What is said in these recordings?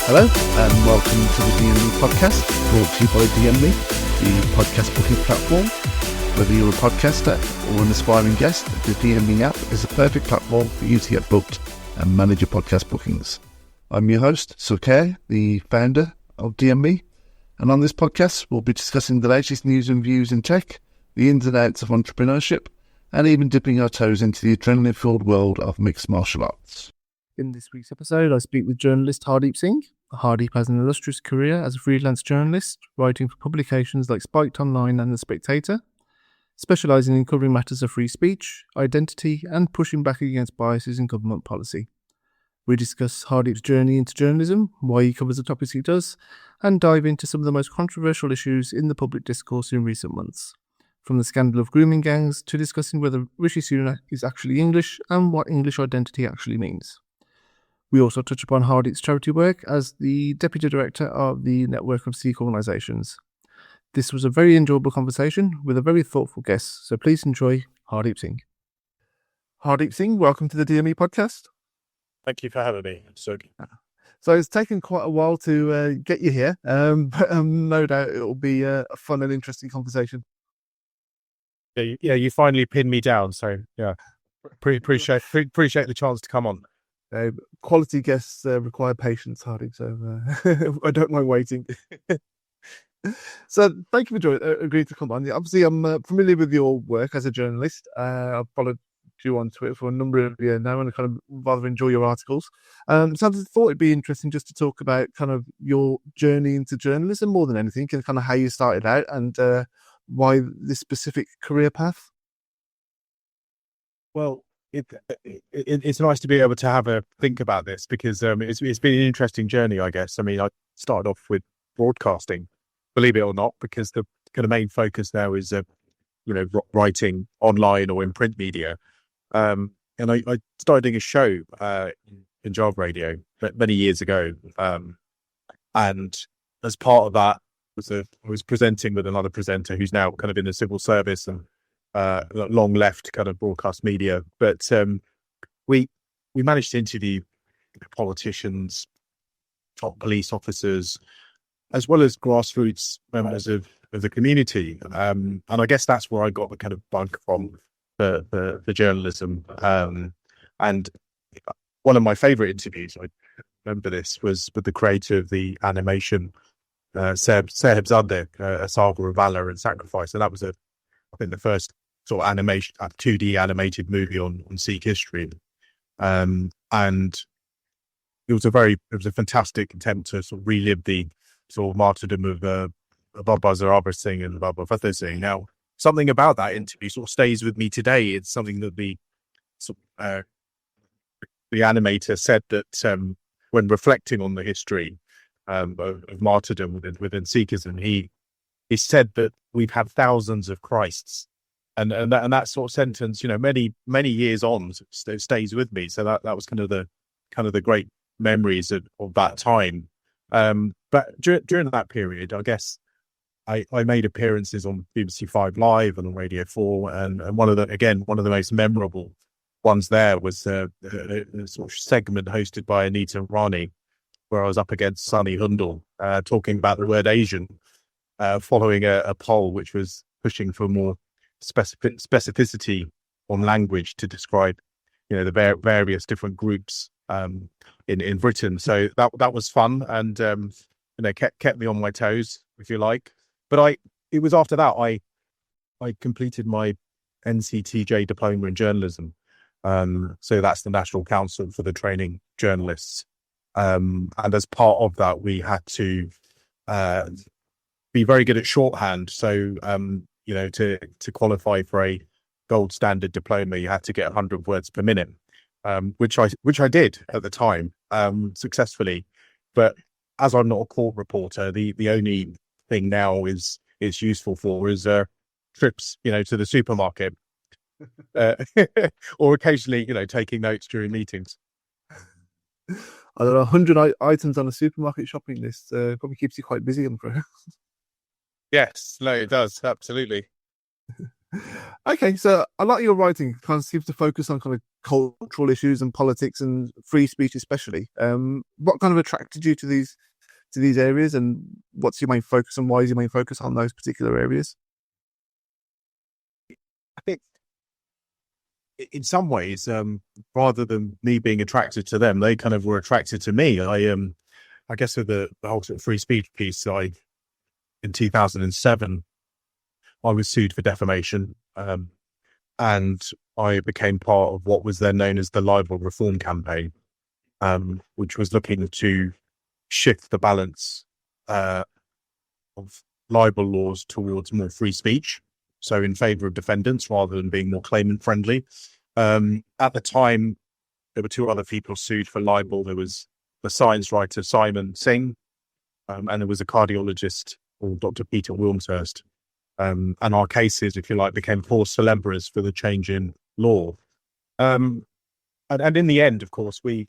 Hello and welcome to the DME podcast, brought to you by DME, the podcast booking platform. Whether you're a podcaster or an aspiring guest, the DME app is a perfect platform for you to get booked and manage your podcast bookings. I'm your host, Sukhay, the founder of DME, and on this podcast we'll be discussing the latest news and views in tech, the ins and outs of entrepreneurship, and even dipping our toes into the adrenaline-filled world of mixed martial arts. In this week's episode, I speak with journalist Hardeep Singh. Hardeep has an illustrious career as a freelance journalist, writing for publications like Spiked Online and The Spectator, specialising in covering matters of free speech, identity, and pushing back against biases in government policy. We discuss Hardeep's journey into journalism, why he covers the topics he does, and dive into some of the most controversial issues in the public discourse in recent months, from the scandal of grooming gangs to discussing whether Rishi Sunak is actually English and what English identity actually means. We also touch upon Hardeep's charity work as the Deputy Director of the Network of Sikh Organisations. This was a very enjoyable conversation with a very thoughtful guest, so please enjoy Hardeep Singh. Hardeep Singh, welcome to the DME podcast. Thank you for having me. So it's taken quite a while to get you here, but no doubt it will be a fun and interesting conversation. Yeah, you finally pinned me down, so yeah, appreciate the chance to come on. Quality guests require patience, Hardeep, so I don't mind waiting. So thank you for agreeing to come on. Obviously, I'm familiar with your work as a journalist. I've followed you on Twitter for a number of years now and I kind of rather enjoy your articles. So I thought it'd be interesting just to talk about kind of your journey into journalism more than anything, and kind of how you started out and why this specific career path. Well, it's nice to be able to have a think about this because it's been an interesting journey, I guess. I mean, I started off with broadcasting, believe it or not, because the kind of main focus now is, writing online or in print media. And I started doing a show in Java Radio many years ago. And as part of that, I was presenting with another presenter who's now kind of in the civil service and long left kind of broadcast media, but we managed to interview politicians, top police officers, as well as grassroots members of the community, and I guess that's where I got the kind of bug from for journalism. And one of my favourite interviews, I remember this, was with the creator of the animation, Seb Zadeh, A Saga of Valor and Sacrifice, and that was I think the first sort of animation, 2D animated movie on Sikh history. And it was a fantastic attempt to sort of relive the sort of martyrdom of Baba Hardeep Singh and Baba Fateh Singh. Now, something about that interview sort of stays with me today. It's something that the animator said that when reflecting on the history of martyrdom within Sikhism, he said that we've had thousands of Christs. And that sort of sentence, many years on, stays with me. So that was kind of the great memories of that time. But during that period, I guess I made appearances on BBC 5 Live and on Radio 4, and one of the most memorable ones there was a sort of segment hosted by Anita Rani, where I was up against Sunny Hundal, talking about the word Asian, following a poll which was pushing for more specificity on language to describe, the various different groups in Britain. So that was fun and kept me on my toes, if you like. But it was after that I completed my NCTJ diploma in journalism. So that's the National Council for the Training Journalists. And as part of that, we had to be very good at shorthand. So to qualify for a gold standard diploma, you had to get 100 words per minute, which I did at the time successfully. But as I'm not a court reporter, the only thing now is useful for is trips, to the supermarket, or occasionally, taking notes during meetings. I don't know, 100 items on a supermarket shopping list probably keeps you quite busy, I'm afraid. Yes, no, it does, absolutely. Okay, so a lot of your writing kind of seems to focus on kind of cultural issues and politics and free speech, especially. What kind of attracted you to these areas, and what's your main focus, and why is your main focus on those particular areas? I think in some ways, rather than me being attracted to them, they kind of were attracted to me. I guess with the whole sort of free speech piece, in 2007, I was sued for defamation, and I became part of what was then known as the libel reform campaign, which was looking to shift the balance of libel laws towards more free speech, so in favour of defendants rather than being more claimant friendly. At the time, there were two other people sued for libel. There was the science writer Simon Singh, and there was a cardiologist called Dr. Peter Wilmshurst. And our cases, if you like, became cause célèbres for the change in law. And in the end, of course, we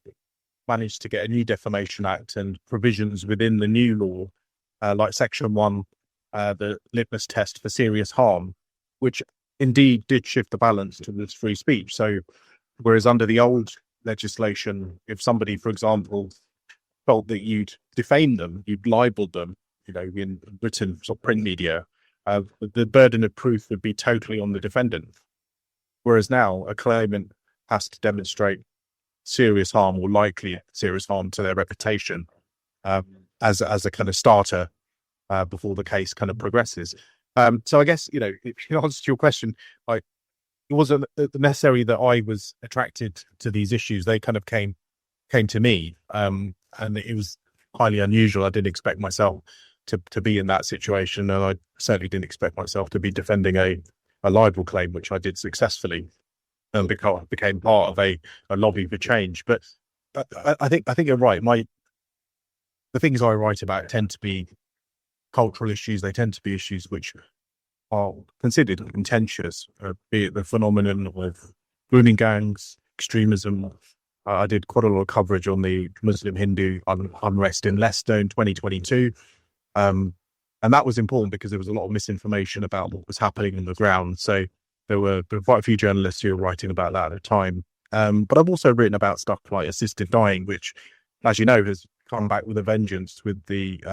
managed to get a new Defamation Act and provisions within the new law, like Section 1, the litmus test for serious harm, which indeed did shift the balance towards free speech. So whereas under the old legislation, if somebody, for example, felt that you'd defamed them, you'd libeled them, in written sort of print media, the burden of proof would be totally on the defendant. Whereas now a claimant has to demonstrate serious harm or likely serious harm to their reputation as a kind of starter before the case kind of progresses. So I guess, if you answer your question, it wasn't necessary that I was attracted to these issues. They kind of came to me, and it was highly unusual. I didn't expect myself to be in that situation, and I certainly didn't expect myself to be defending a libel claim, which I did successfully, and became part of a lobby for change. But I think you're right. The things I write about tend to be cultural issues. They tend to be issues which are considered contentious, be it the phenomenon of grooming gangs, extremism. I did quite a lot of coverage on the Muslim-Hindu unrest in Leicester in 2022. And that was important because there was a lot of misinformation about what was happening on the ground. So there were quite a few journalists who were writing about that at the time. But I've also written about stuff like assisted dying, which, as you know, has come back with a vengeance with the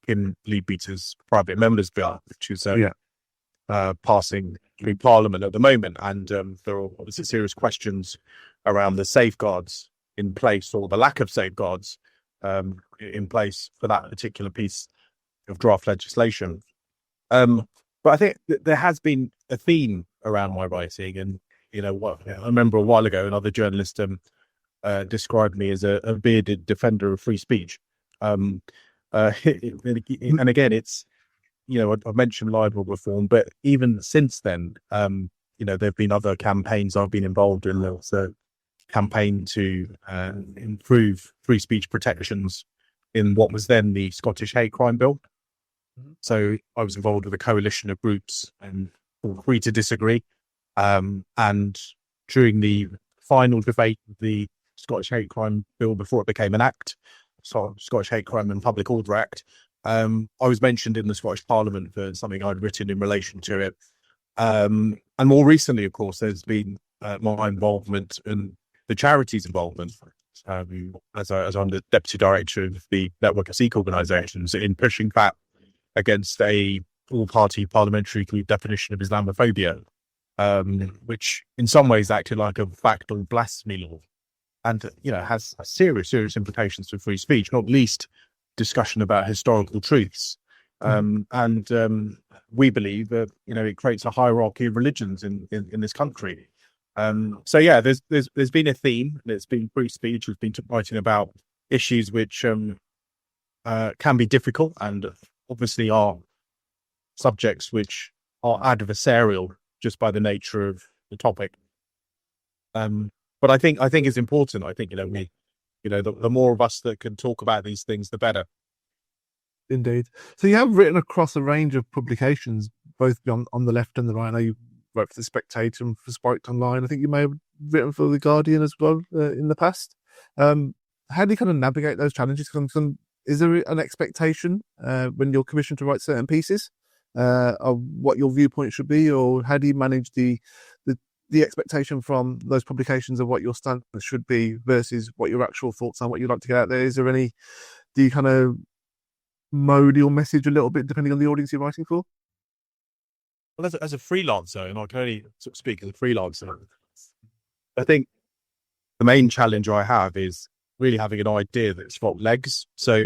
Kim Leadbeater's private members bill, which is passing through Parliament at the moment. And there are obviously serious questions around the safeguards in place, or the lack of safeguards in place for that particular piece of draft legislation. But I think there has been a theme around my writing, and I remember a while ago another journalist described me as a bearded defender of free speech. And again, it's I've mentioned libel reform, but even since then, there have been other campaigns I've been involved in. There was a campaign to improve free speech protections in what was then the Scottish hate crime bill. So I was involved with a coalition of groups and free to disagree. And during the final debate of the Scottish hate crime bill before it became an act, so Scottish Hate Crime and Public Order Act, I was mentioned in the Scottish Parliament for something I'd written in relation to it. And more recently, of course, there's been my involvement and the charity's involvement as I'm the Deputy Director of the Network of Sikh Organisations in pushing back against a all-party parliamentary definition of Islamophobia, which in some ways acted like a factual blasphemy law, and has serious implications for free speech, not least discussion about historical truths. And we believe that it creates a hierarchy of religions in this country. So yeah, there's been a theme. There's been free speech. We've been writing about issues which can be difficult, and obviously are subjects which are adversarial just by the nature of the topic. But I think it's important. I think the more of us that can talk about these things, the better. Indeed. So you have written across a range of publications, both on the left and the right. I know you wrote for the Spectator and for Spiked Online. I think you may have written for the Guardian as well in the past. How do you kind of navigate those challenges? Is there an expectation when you're commissioned to write certain pieces of what your viewpoint should be, or how do you manage the expectation from those publications of what your stance should be versus what your actual thoughts are, what you'd like to get out there? Is there any, do you kind of mode your message a little bit depending on the audience you're writing for? Well, as a freelancer, and I can only sort of speak as a freelancer, I think the main challenge I have is really having an idea that's got legs. So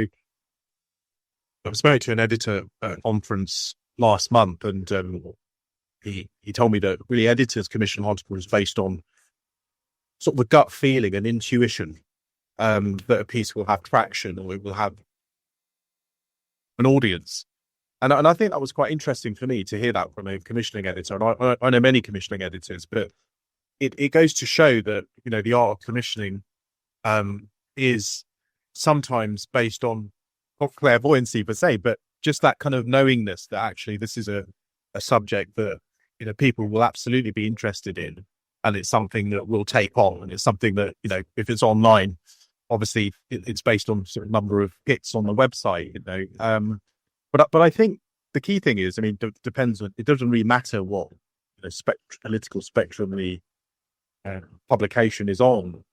I spoke to an editor at a conference last month, and he told me that really editors commission articles based on sort of a gut feeling and intuition that a piece will have traction or it will have an audience. And I think that was quite interesting for me to hear that from a commissioning editor. And I know many commissioning editors, but it goes to show that, you know, the art of commissioning is sometimes based on not clairvoyancy per se, but just that kind of knowingness that actually this is a subject that, you know, people will absolutely be interested in, and it's something that will take on, and it's something that, you know, if it's online, obviously it's based on a certain number of hits on the website, you know. But I think the key thing is, I mean, depends on, it doesn't really matter what, you know, political spectrum the publication is on.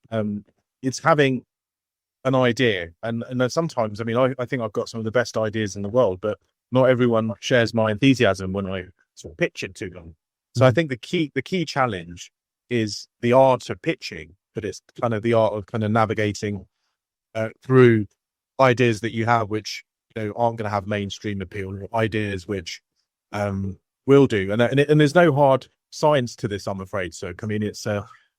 It's having an idea, and sometimes, I mean, I think I've got some of the best ideas in the world, but not everyone shares my enthusiasm when I sort of pitch it to them. So I think the key challenge is the art of pitching, but it's kind of the art of kind of navigating through ideas that you have, which, you know, aren't going to have mainstream appeal, or ideas which will do. And there's no hard science to this, I'm afraid. So, I mean, it's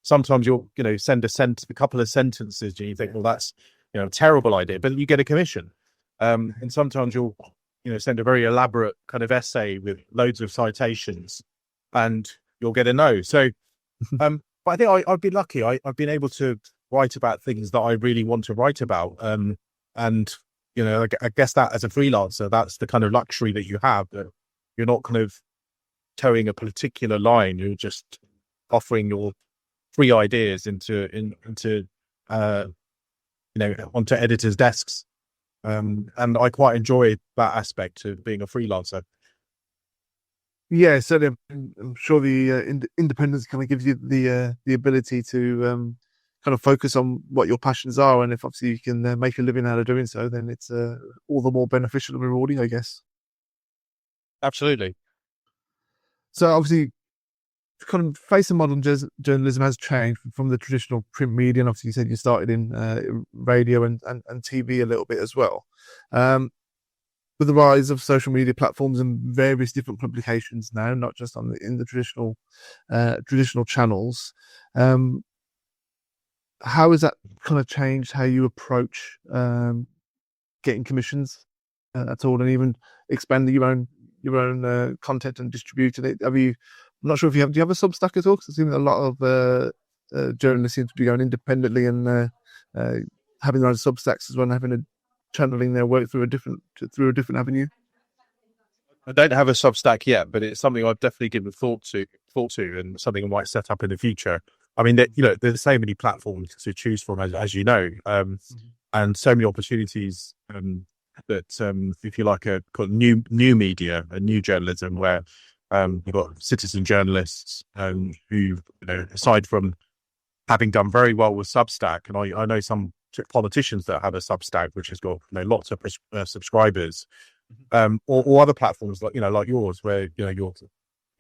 sometimes you'll, you know, send a couple of sentences and you think, well, that's, you know, a terrible idea, but you get a commission. And sometimes you'll, you know, send a very elaborate kind of essay with loads of citations and you'll get a no. So, but I think I'd be lucky. I've been able to write about things that I really want to write about. And, you know, I guess that as a freelancer, that's the kind of luxury that you have, that you're not kind of towing a particular line. You're just offering your free ideas into you know, onto editors' desks. And I quite enjoy that aspect of being a freelancer. Yeah, certainly. I'm sure the independence kind of gives you the ability to kind of focus on what your passions are, and if obviously you can make a living out of doing so, then it's all the more beneficial and rewarding, I guess. Absolutely. So obviously, kind of face of modern journalism has changed from the traditional print media, and obviously you said you started in radio and TV a little bit as well. With the rise of social media platforms and various different publications now, not just in the traditional channels, how has that kind of changed how you approach getting commissions at all, and even expanding your own content and distributing it? I'm not sure if do you have a Substack at all? Because it seems a lot of journalists seem to be going independently and having their own Substacks as well, and having channeling their work through a different avenue. I don't have a Substack yet, but it's something I've definitely given thought to, and something I might set up in the future. I mean, you know, there's so many platforms to choose from, as you know, and so many opportunities that, if you like, a new media, a new journalism, where you've got citizen journalists who, you know, aside from having done very well with Substack, and I know some politicians that have a Substack which has got, you know, lots of subscribers, or other platforms like, you know, like yours, where, you know, you're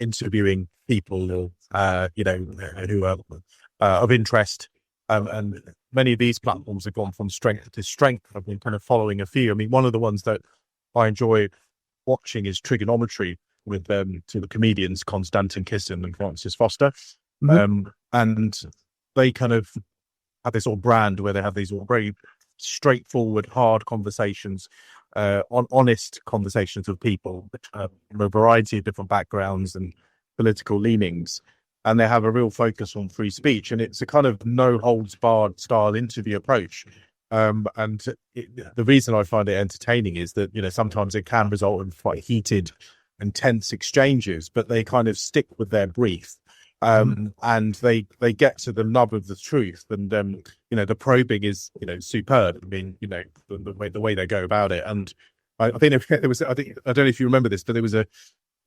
interviewing people, you know, who are of interest, and many of these platforms have gone from strength to strength. I've been kind of following a few. I mean, one of the ones that I enjoy watching is Trigonometry, with to the comedians Konstantin Kisin and Francis Foster, and they kind of have this sort of brand where they have these very straightforward, hard conversations, honest conversations with people from a variety of different backgrounds and political leanings, and they have a real focus on free speech, and it's a kind of no holds barred style interview approach. And the reason I find it entertaining is that, you know, sometimes it can result in quite heated and tense exchanges, but they kind of stick with their brief, and they get to the nub of the truth, and you know, the probing is, you know, superb. I mean, you know, the way they go about it. And I think there was, I don't know if you remember this, but there was a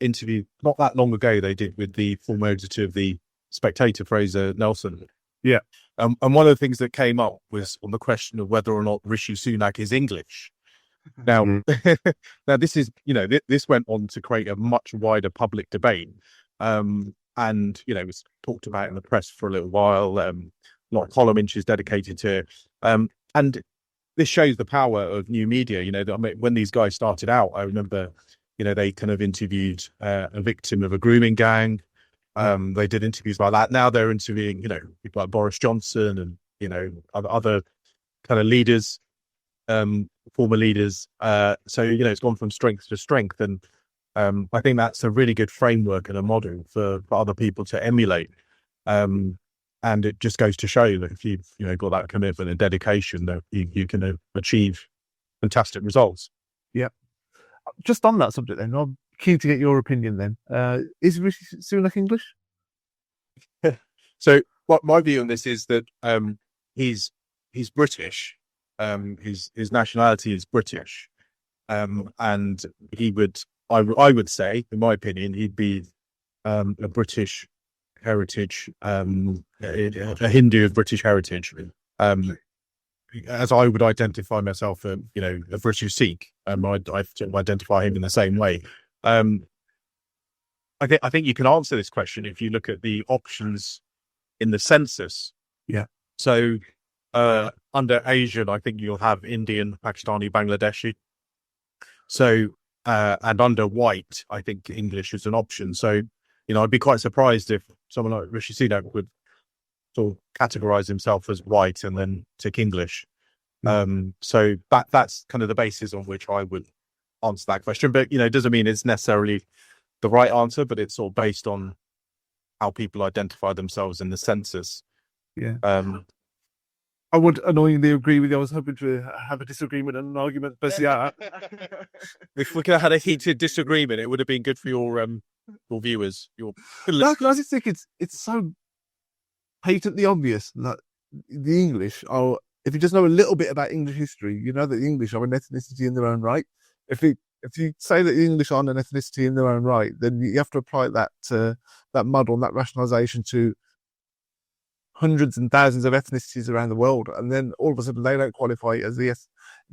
interview not that long ago they did with the former editor of the Spectator, Fraser Nelson. Yeah. And one of the things that came up was on the question of whether or not Rishi Sunak is English. Now, now this is, this went on to create a much wider public debate. And, it was talked about in the press for a little while. A lot of column inches dedicated to it. And this shows the power of new media. When these guys started out, I remember, they kind of interviewed a victim of a grooming gang. They did interviews like that. Now they're interviewing, people like Boris Johnson and, other kind of leaders, former leaders. So, it's gone from strength to strength. And I think that's a really good framework and a model for other people to emulate. And it just goes to show that if you've got that commitment and dedication, that you can achieve fantastic results. Yeah. Just on that subject then, I'm keen to get your opinion then. Is Rishi Sunak English? So what my view on this is that he's British. His nationality is British. And he would, I would say, in my opinion, he'd be a British heritage, a Hindu of British heritage, as I would identify myself, a British Sikh. I identify him in the same way. I think you can answer this question if you look at the options in the census. Yeah. So under Asian, I think you'll have Indian, Pakistani, Bangladeshi. So and under white, I think English is an option. So I'd be quite surprised if someone like Rishi Sunak would sort of categorize himself as white and then tick English. So that's kind of the basis on which I would answer that question. But, it doesn't mean it's necessarily the right answer, but it's all based on how people identify themselves in the census. Yeah. I would annoyingly agree with you. I was hoping to have a disagreement and an argument, but yeah. If we could have had a heated disagreement, it would have been good for your viewers. No, I just think it's so patently obvious that the English are, if you just know a little bit about English history, you know that the English are an ethnicity in their own right. If you say that the English aren't an ethnicity in their own right, then you have to apply that model and that rationalisation to hundreds and thousands of ethnicities around the world, and then all of a sudden they don't qualify as the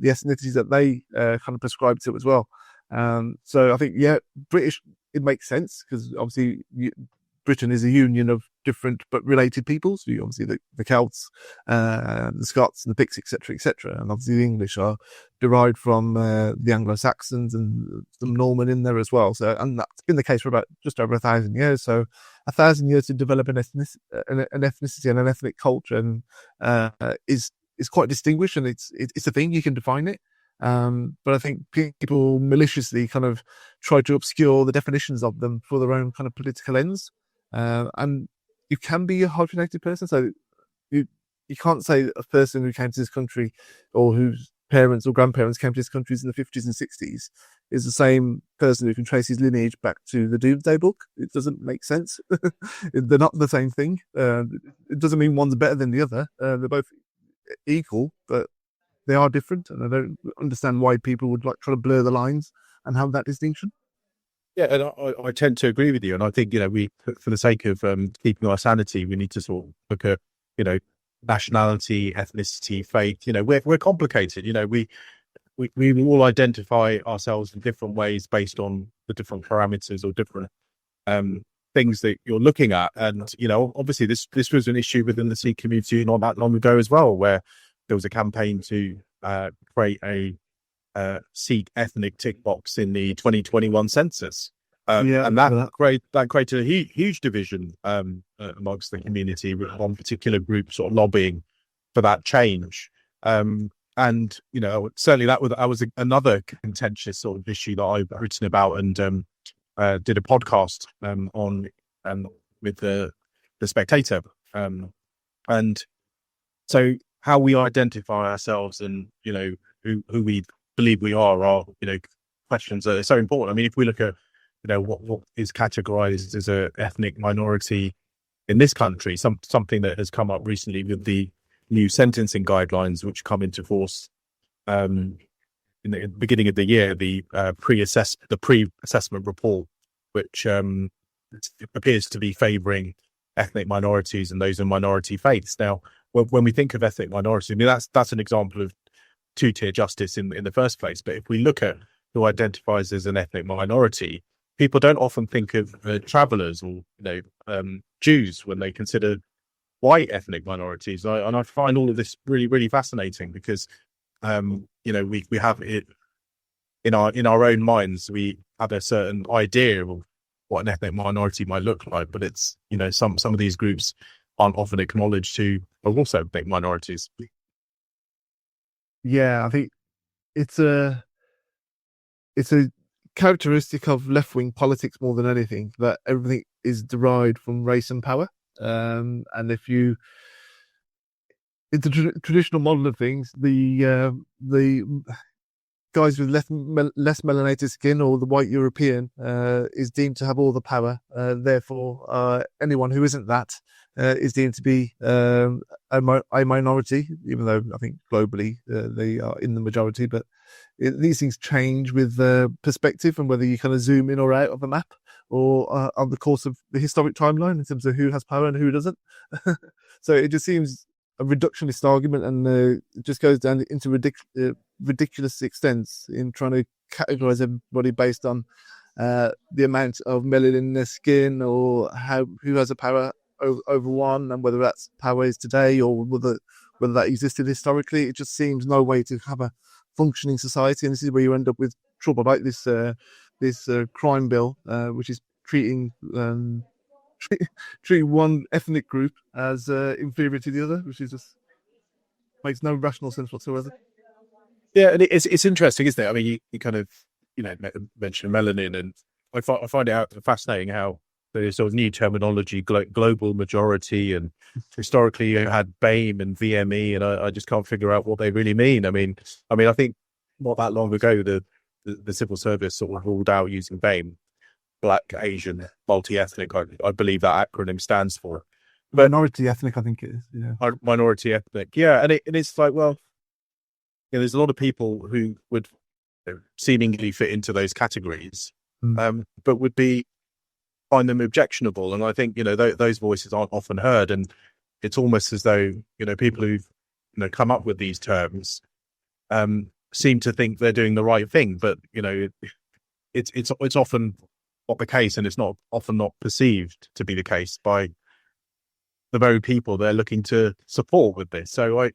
ethnicities that they kind of prescribe to as well. So I think, British, it makes sense because obviously Britain is a union of different but related peoples. So obviously the Celts, the Scots, and the Picts, etc. And obviously the English are derived from the Anglo-Saxons and some Norman in there as well. So, and that's been the case for about just over 1,000 years. So 1,000 years to develop an ethnicity and an ethnic culture and, is quite distinguished, and it's a thing, you can define it. But I think people maliciously kind of try to obscure the definitions of them for their own kind of political ends. And you can be a hyphenated person. So you can't say a person who came to this country or whose parents or grandparents came to this country in the 50s and 60s is the same person who can trace his lineage back to the Doomsday Book. It doesn't make sense. They're not the same thing. It doesn't mean one's better than the other. They're both equal, but they are different, and I don't understand why people would try to blur the lines and have that distinction. Yeah, and I tend to agree with you, and I think we, for the sake of keeping our sanity, we need to sort of look at nationality, ethnicity, faith. We're complicated. We all identify ourselves in different ways based on the different parameters or different things that you're looking at, and obviously this was an issue within the Sikh community not that long ago as well, where there was a campaign to create a Sikh ethnic tick box in the 2021 census. And that created a huge division amongst the community, with one particular group sort of lobbying for that change. And certainly that was another contentious sort of issue that I've written about and did a podcast on with the Spectator. And so how we identify ourselves and who we believe we are questions that are so important. I mean, if we look at what is categorized as a ethnic minority in this country, something that has come up recently with the new sentencing guidelines which come into force in the beginning of the year, the pre-assessment report, which appears to be favouring ethnic minorities and those in minority faiths. Now, when we think of ethnic minorities, I mean, that's an example of two-tier justice in the first place. But if we look at who identifies as an ethnic minority, people don't often think of travellers or Jews when they consider white ethnic minorities. And I find all of this really, really fascinating because we have it in our own minds. We have a certain idea of what an ethnic minority might look like, but it's some of these groups aren't often acknowledged who are also ethnic minorities. Yeah, I think it's a characteristic of left-wing politics more than anything, that everything is derived from race and power. And if you, in the traditional model of things, the guys with less melanated skin or the white European is deemed to have all the power. Therefore, anyone who isn't that is deemed to be a minority, even though I think globally they are in the majority. But these things change with perspective and whether you kind of zoom in or out of a map or on the course of the historic timeline in terms of who has power and who doesn't. So it just seems a reductionist argument, and it just goes down into ridiculous extents in trying to categorize everybody based on the amount of melanin in their skin or who has a power over one, and whether that's power is today or whether that existed historically. It just seems no way to have a functioning society, and this is where you end up with trouble like this crime bill, which is treating one ethnic group as inferior to the other, which is just makes no rational sense whatsoever. Yeah, and it's interesting, isn't it? I mean, you kind of mentioned melanin, and I find it fascinating how there's sort of new terminology, global majority, and historically you had BAME and VME, and I just can't figure out what they really mean. I mean, I think not that long ago the civil service sort of ruled out using BAME, Black, Asian, multi-ethnic. I believe that acronym stands for. But minority ethnic, I think it is. Yeah, minority ethnic. Yeah, and it's like, well, there's a lot of people who would seemingly fit into those categories, but would find them objectionable. And I think those voices aren't often heard, and it's almost as though people who've come up with these terms seem to think they're doing the right thing, but it's often not the case, and it's not often not perceived to be the case by the very people they're looking to support with this. So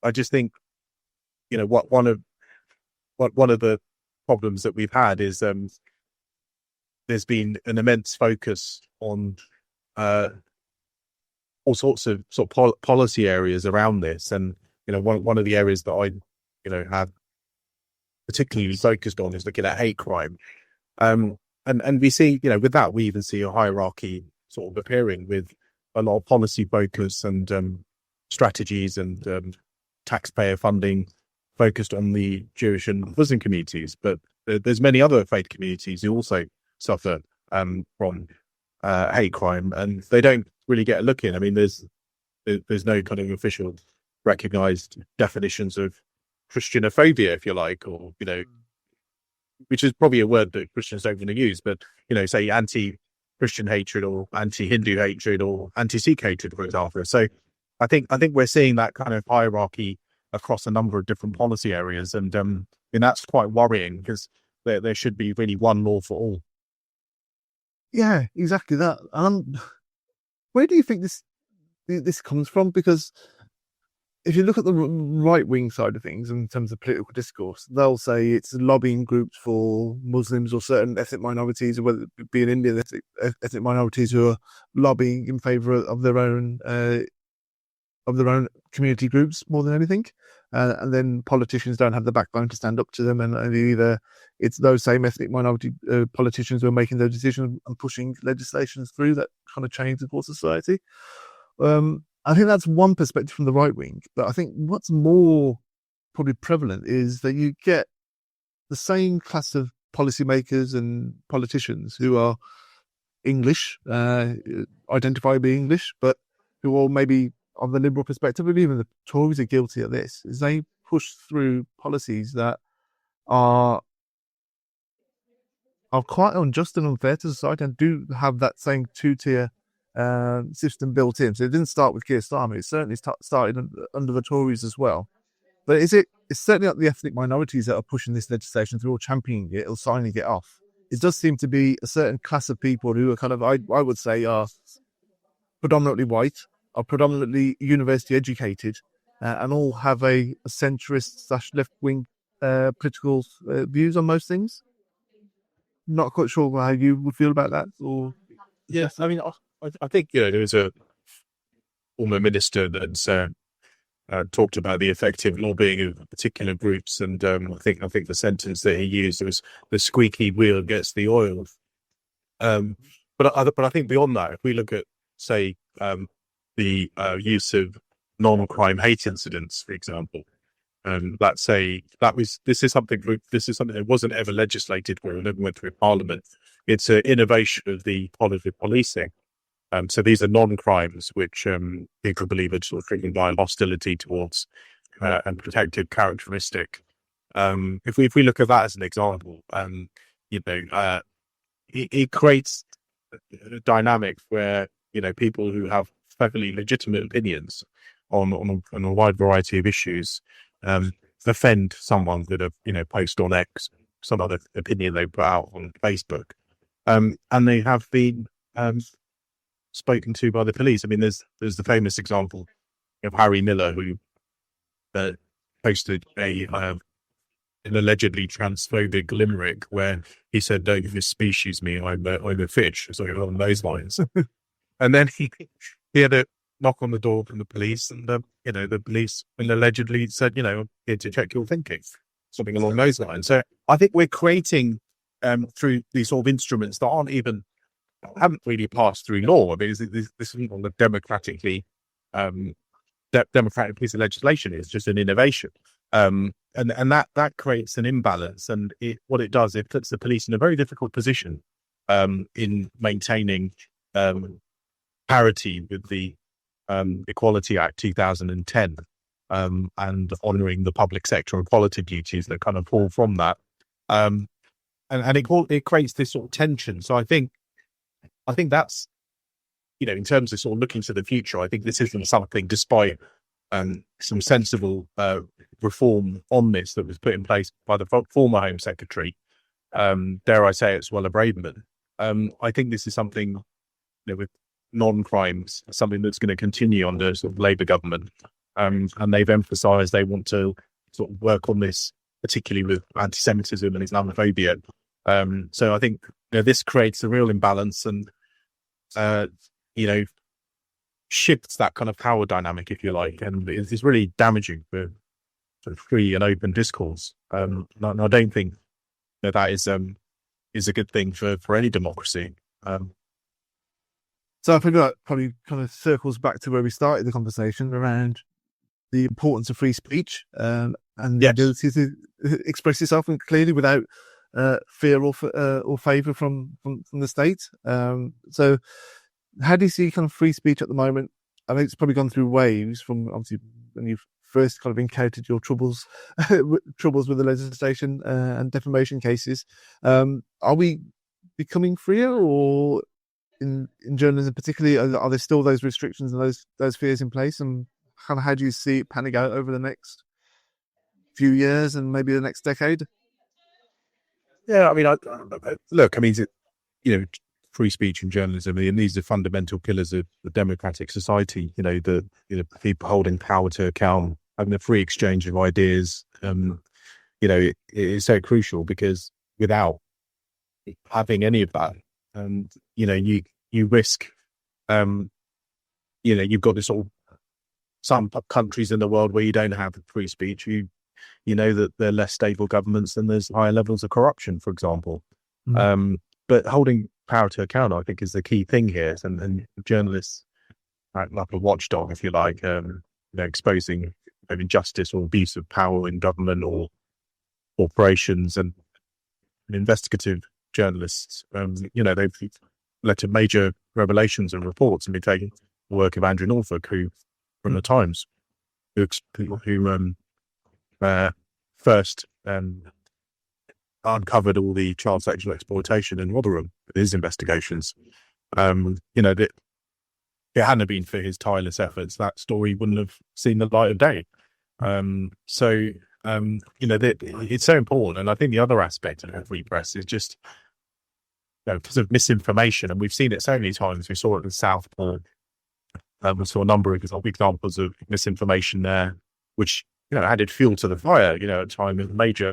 I just think one of the problems that we've had is there's been an immense focus on all sorts of policy areas around this, and one of the areas that I have particularly focused on is looking at hate crime, and we see with that we even see a hierarchy sort of appearing with a lot of policy focus and strategies and taxpayer funding focused on the Jewish and Muslim communities, but there's many other faith communities who also suffer from hate crime, and they don't really get a look in. I mean, there's no kind of official recognized definitions of Christianophobia, if you like, or which is probably a word that Christians don't want to use, but say anti-Christian hatred or anti-Hindu hatred or anti-Sikh hatred, for example. So I think we're seeing that kind of hierarchy across a number of different policy areas, and that's quite worrying because there should be really one law for all. Yeah, exactly that. Where do you think this comes from? Because if you look at the right-wing side of things in terms of political discourse, they'll say it's lobbying groups for Muslims or certain ethnic minorities, or whether it be in India, ethnic minorities who are lobbying in favour of their own community groups more than anything. And then politicians don't have the backbone to stand up to them, and either it's those same ethnic minority politicians who are making those decisions and pushing legislations through that kind of change the course of society. I think that's one perspective from the right wing, but I think what's more probably prevalent is that you get the same class of policymakers and politicians who are English, identify being English, but who are maybe on the liberal perspective, and even the Tories are guilty of this, is they push through policies that are are quite unjust and unfair to society and do have that same two-tier system built in. So it didn't start with Keir Starmer. It certainly started under the Tories as well. But it's certainly not the ethnic minorities that are pushing this legislation through or championing it or signing it off. It does seem to be a certain class of people who are kind of, I would say, are predominantly white, are predominantly university educated, and all have a centrist / left-wing political views on most things. Not quite sure how you would feel about that. Or yes, I mean, I think there was a former minister that's talked about the effective lobbying of particular groups, and I think the sentence that he used was "the squeaky wheel gets the oil." But I think beyond that, if we look at, say, the use of non-crime hate incidents, for example, let's say this is something that wasn't ever legislated for and never went through Parliament. It's an innovation of the policy policing. So these are non-crimes which people believe are sort of triggered by hostility towards and protected characteristic. If we look at that as an example, it creates a dynamic where people who have perfectly legitimate opinions on a wide variety of issues offend someone with a post on X, some other opinion they put out on Facebook, and they have been spoken to by the police. I mean, there's the famous example of Harry Miller, who posted an allegedly transphobic limerick where he said, "Don't misspecies me, I'm a fish," or something along those lines. And then he had a knock on the door from the police, and the police allegedly said, "I'm here to check your thinking," something along those lines. So I think we're creating through these sort of instruments that haven't really passed through law. I mean, this isn't on the democratic piece of legislation. It's just an innovation, and that creates an imbalance. And what it does, it puts the police in a very difficult position in maintaining parity with the Equality Act 2010 and honouring the public sector equality duties that kind of fall from that. And it creates this sort of tension. So I think that's, in terms of sort of looking to the future, I think this isn't something, despite some sensible reform on this that was put in place by the former Home Secretary, dare I say it's Suella Braverman. I think this is something, with non-crimes, something that's going to continue under sort of Labour government. And they've emphasised they want to sort of work on this, particularly with anti-Semitism and Islamophobia. So I think this creates a real imbalance and shifts that kind of power dynamic, if you like, and it's really damaging for sort of free and open discourse. And I don't think that is a good thing for any democracy. So I think that probably kind of circles back to where we started the conversation around the importance of free speech and the ability to express yourself clearly without fear or favour from the state. So how do you see kind of free speech at the moment? I think it's probably gone through waves from obviously when you first kind of encountered your troubles with the legislation and defamation cases. Are we becoming freer, or in journalism particularly, are there still those restrictions and those fears in place? And kind of how do you see it panning out over the next few years and maybe the next decade? Yeah, I mean, free speech and journalism, and these are fundamental pillars of the democratic society. The people holding power to account, having the free exchange of ideas. It is so crucial, because without having any of that, and you risk, you've got this sort of some countries in the world where you don't have free speech. You know that they're less stable governments and there's higher levels of corruption, for example. But holding power to account, I think, is the key thing here. And journalists act like a watchdog, if you like, exposing injustice or abuse of power in government or corporations, and investigative journalists. They've led to major revelations and reports, and been taking the work of Andrew Norfolk, who from the Times, who first uncovered all the child sexual exploitation in Rotherham in his investigations. That it hadn't been for his tireless efforts, that story wouldn't have seen the light of day. It's so important. And I think the other aspect of free press is just, because of misinformation. And we've seen it so many times. We saw it in Southport. We saw a number of examples of misinformation there, which, added fuel to the fire, at a time of major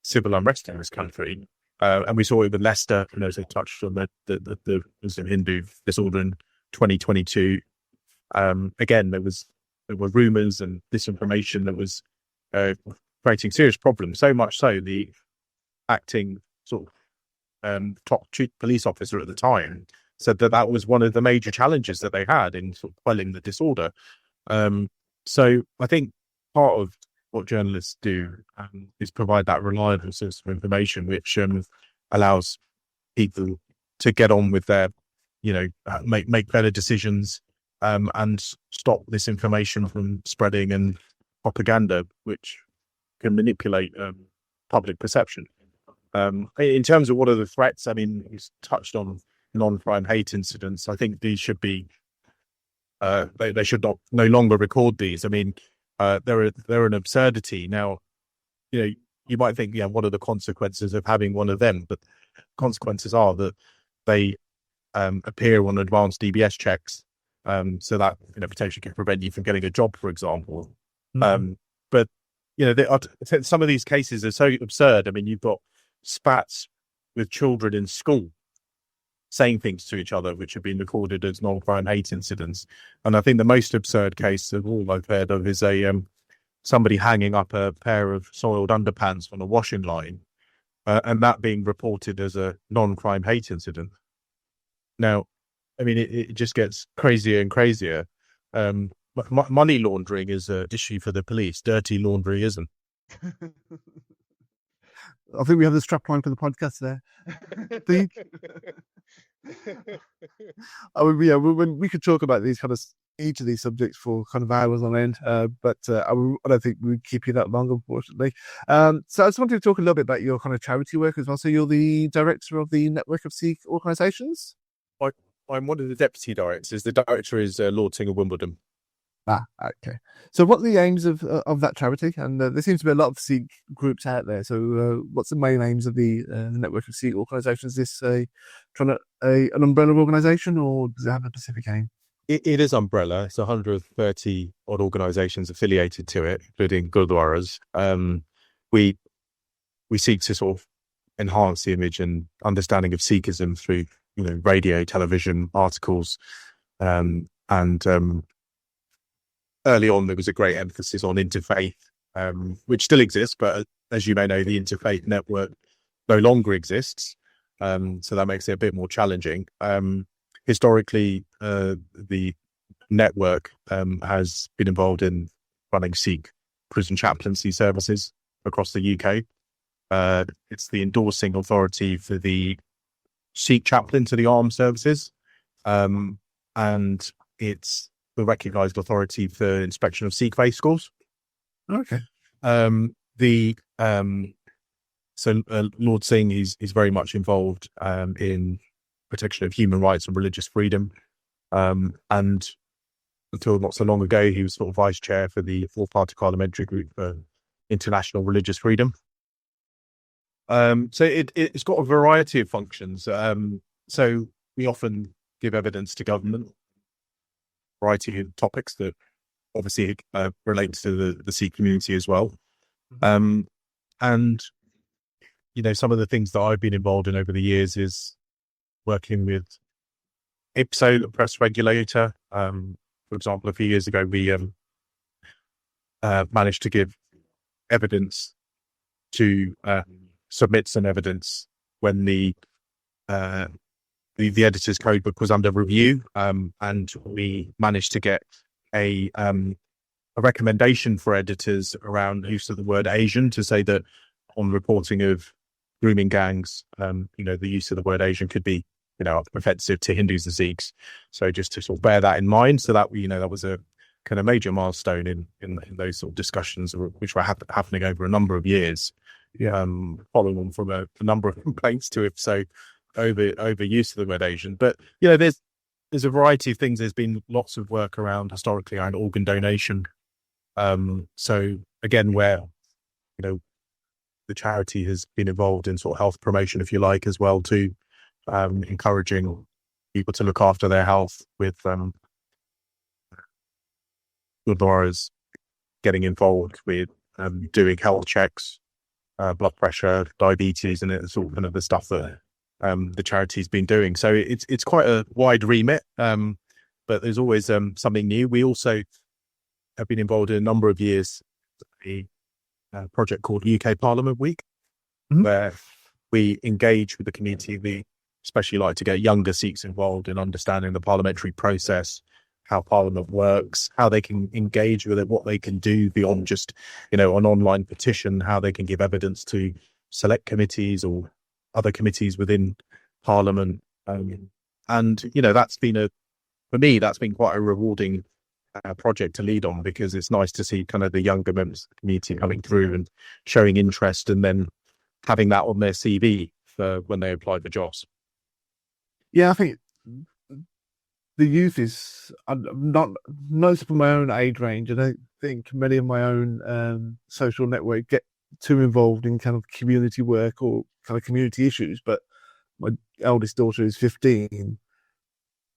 civil unrest in this country. And we saw it with Leicester, as they touched on the Muslim Hindu disorder in 2022. Again, there were rumours and disinformation that was creating serious problems. So much so, the acting top chief police officer at the time said that was one of the major challenges that they had in quelling the disorder. So I think part of what journalists do is provide that reliable source of information, which allows people to get on with their, make better decisions and stop this information from spreading and propaganda, which can manipulate public perception. In terms of what are the threats, he's touched on non-crime hate incidents. I think these should be, they should no longer record these. They're an absurdity. Now, you might think, what are the consequences of having one of them? But consequences are that they appear on advanced DBS checks, so that potentially can prevent you from getting a job, for example. Mm-hmm. But some of these cases are so absurd. You've got spats with children in school saying things to each other which have been recorded as non-crime hate incidents. And I think the most absurd case of all I've heard of is somebody hanging up a pair of soiled underpants on a washing line, and that being reported as a non-crime hate incident. Now, it just gets crazier and crazier. Money laundering is an issue for the police. Dirty laundry isn't. I think we have the strap line for the podcast there. We could talk about these each of these subjects for hours on end, but I don't think we'd keep you that long, unfortunately. So I just wanted to talk a little bit about your charity work as well. So you're the director of the Network of Sikh Organisations? I'm one of the deputy directors. The director is Lord Singh of Wimbledon. Okay. So what are the aims of that charity? And there seems to be a lot of Sikh groups out there. So what's the main aims of the Network of Sikh Organisations? Is this an umbrella organisation, or does it have a specific aim? It is umbrella. It's 130 odd organisations affiliated to it, including gurdwaras. We seek to enhance the image and understanding of Sikhism through radio, television, articles, and early on, there was a great emphasis on interfaith, which still exists, but as you may know, the interfaith network no longer exists. So that makes it a bit more challenging. Historically, the network has been involved in running Sikh prison chaplaincy services across the UK. It's the endorsing authority for the Sikh chaplain to the armed services, and it's the recognised authority for inspection of Sikh faith schools. Okay. Lord Singh is very much involved in protection of human rights and religious freedom. And until not so long ago, he was vice chair for the four-party parliamentary group for international religious freedom. So it's got a variety of functions. So we often give evidence to government, variety of topics that obviously relate to the Sikh community as well. And some of the things that I've been involved in over the years is working with IPSO, the press regulator. For example, a few years ago, we managed to give evidence to submit some evidence when the editor's code book was under review, and we managed to get a recommendation for editors around use of the word Asian, to say that on reporting of grooming gangs, the use of the word Asian could be, offensive to Hindus and Sikhs. So just to bear that in mind, so that that was a major milestone in those discussions, which were happening over a number of years. following on from a number of complaints to if so overuse of the word Asian. But there's a variety of things. There's been lots of work around historically around organ donation. So again, where the charity has been involved in sort of health promotion, if you like, as well, too, encouraging people to look after their health with Laura's getting involved with doing health checks, blood pressure, diabetes, and it's all kind of the stuff that the charity's been doing. So it's quite a wide remit, but there's always something new. We also have been involved in a number of years a project called UK Parliament Week, where we engage with the community. We especially like to get younger Sikhs involved in understanding the parliamentary process, how Parliament works, how they can engage with it, what they can do beyond just, an online petition, how they can give evidence to select committees or other committees within Parliament. And that's been for me, that's been quite a rewarding project to lead on, because it's nice to see kind of the younger members of the community coming through and showing interest, and then having that on their CV for when they apply for jobs. Yeah, I think the youth is not from my own age range. I don't think many of my own social network get too involved in kind of community work or kind of community issues. But my eldest daughter is 15.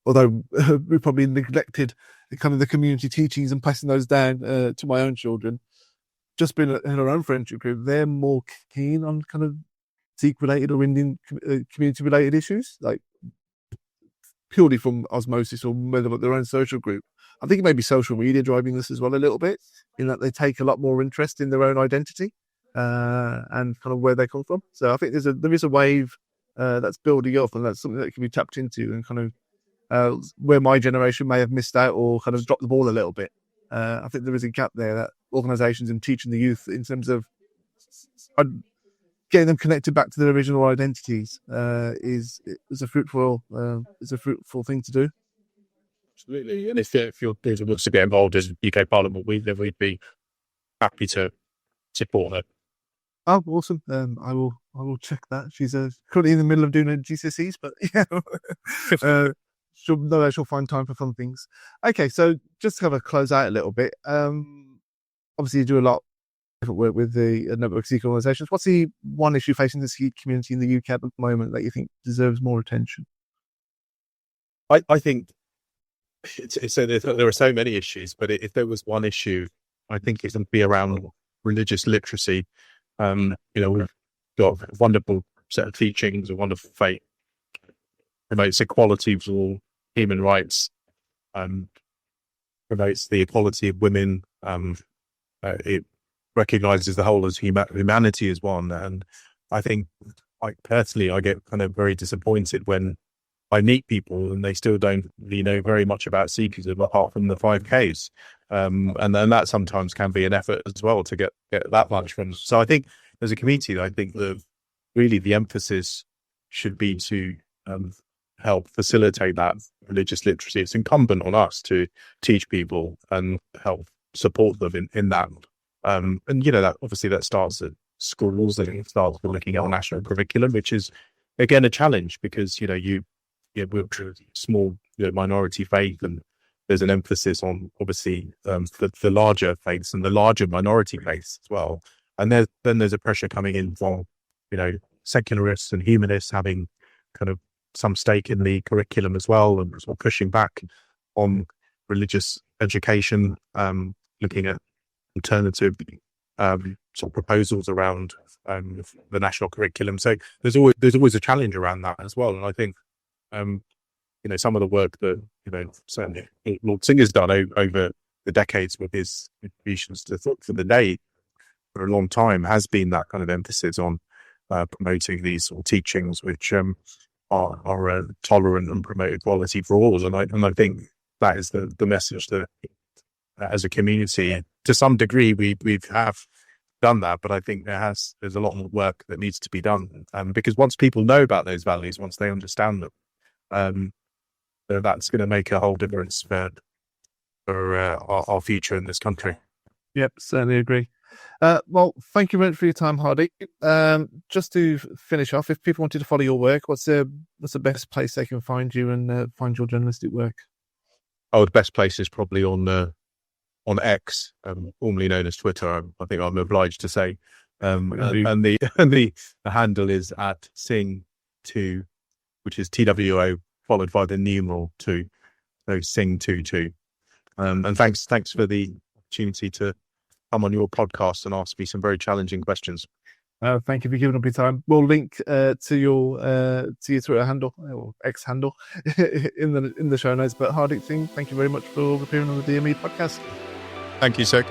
Although we probably neglected kind of the community teachings and passing those down to my own children. Just been in our own friendship group, they're more keen on kind of Sikh-related or Indian community-related issues, like purely from osmosis or whether their own social group. I think it may be social media driving this as well a little bit, in that they take a lot more interest in their own identity and kind of where they come from. So I think there is a wave that's building up, and that's something that can be tapped into, and kind of where my generation may have missed out or kind of dropped the ball a little bit. I think there is a gap there that organisations and teaching the youth in terms of getting them connected back to their original identities is a fruitful thing to do. Absolutely, and if you're wants to get involved in UK Parliament Week, then we'd be happy to support her. Oh, awesome! I will check that. She's currently in the middle of doing her GCSEs, but yeah, she'll find time for fun things. Okay, so just to kind of close out a little bit. Obviously, you do a lot of different work with the Network of Sikh Organisations. What's the one issue facing the Sikh community in the UK at the moment that you think deserves more attention? I think so. There are so many issues, but if there was one issue, I think it would be around religious literacy. We've got a wonderful set of teachings, a wonderful faith, promotes equality for all, human rights, promotes the equality of women. It recognises the whole as humanity as one. And I think, personally, I get kind of very disappointed when I meet people and they still don't really know very much about Sikhism apart from the 5Ks. And then that sometimes can be an effort as well to get that much from. So I think as a community, I think really the emphasis should be to help facilitate that religious literacy. It's incumbent on us to teach people and help support them in that. And that obviously that starts at schools, and it starts with looking at a national curriculum, which is again a challenge because we're a small minority faith, and there's an emphasis on obviously the larger faiths and the larger minority faiths as well. And then there's a pressure coming in from secularists and humanists having kind of some stake in the curriculum as well, and sort of pushing back on religious education, looking at alternative sort of proposals around the national curriculum. So there's always a challenge around that as well. And I think some of the work that certainly Lord Singh has done over the decades with his contributions to Thought for the Day for a long time has been that kind of emphasis on promoting these sort of teachings which are tolerant and promote equality for all. And I think that is the message that as a community, to some degree, we have done that, but I think there's a lot more work that needs to be done. Because once people know about those values, once they understand them, that's going to make a whole difference for our future in this country. Yep, certainly agree. Well, thank you very much for your time, Hardeep. Just to finish off, if people wanted to follow your work, what's the best place they can find you and find your journalistic work? Oh, the best place is probably on X, formerly known as Twitter. I think I'm obliged to say, and the handle is at Sing2, which is TWO followed by the numeral 2, so Sing22. And thanks for the opportunity to come on your podcast and ask me some very challenging questions. Thank you for giving up your time. We'll link to your Twitter handle or X handle in the show notes. But Hardeep Singh, thank you very much for appearing on the DME podcast. Thank you, sir.